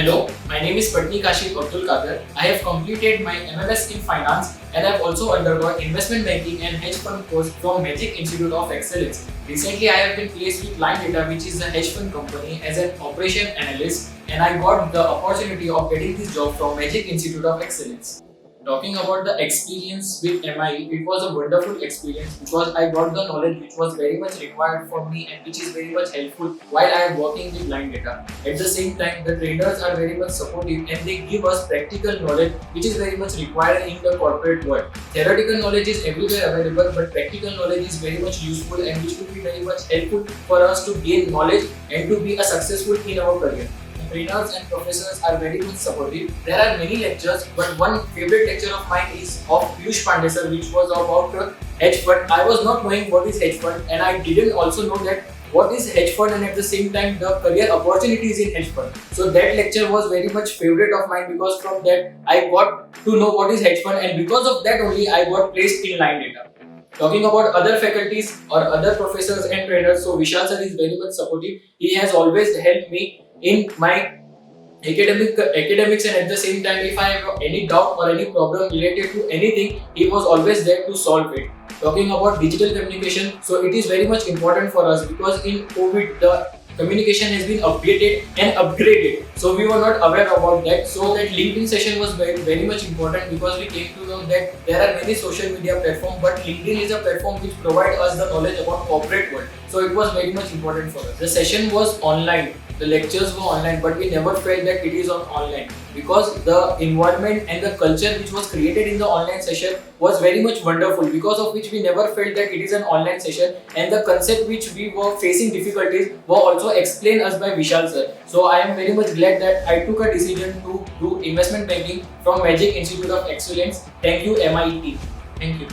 Hello, my name is Patni Kashif I have completed my MMS in Finance and I have also undergone investment banking and hedge fund course from Magic Institute of Excellence. Recently, I have been placed with Line Data, which is a hedge fund company, as an operation analyst, and I got the opportunity of getting this job from Magic Institute of Excellence. Talking about the experience with MI, it was a wonderful experience because I got the knowledge which was very much required for me and which is very much helpful while I am working with line data. At the same time, the trainers are very much supportive and they give us practical knowledge which is very much required in the corporate world. Theoretical knowledge is everywhere available, but practical knowledge is very much useful and which will be very much helpful for us to gain knowledge and to be a successful in our career. Trainers and professors are very much supportive. There are many lectures, but one favorite lecture of mine is of Kashif Patni sir, which was about hedge fund. I was not knowing what is hedge fund, and I didn't also know that what is hedge fund, and at the same time the career opportunities in hedge fund. So that lecture was very much favorite of mine because from that I got to know what is hedge fund, and because of that only I got placed in line data. Talking about other faculties or other professors and trainers, so Vishal sir is very much supportive. He has always helped me in my academics, and at the same time if I have any doubt or any problem related to anything, he was always there to solve it. Talking about digital communication, so it is very much important for us because in COVID the communication has been updated and upgraded, so we were not aware about that. So that LinkedIn session was very much important because we came to know that there are many social media platforms, but LinkedIn is a platform which provides us the knowledge about corporate world, so it was very much important for us. The session was online, the lectures were online, but we never felt that it is on online because the environment and the culture which was created in the online session was very much wonderful, because of which we never felt that it is an online session, and the concept which we were facing difficulties were also explained us by Vishal sir. So I am very much glad that I took a decision to do investment banking from Magic Institute of Excellence. Thank you MIT. Thank you.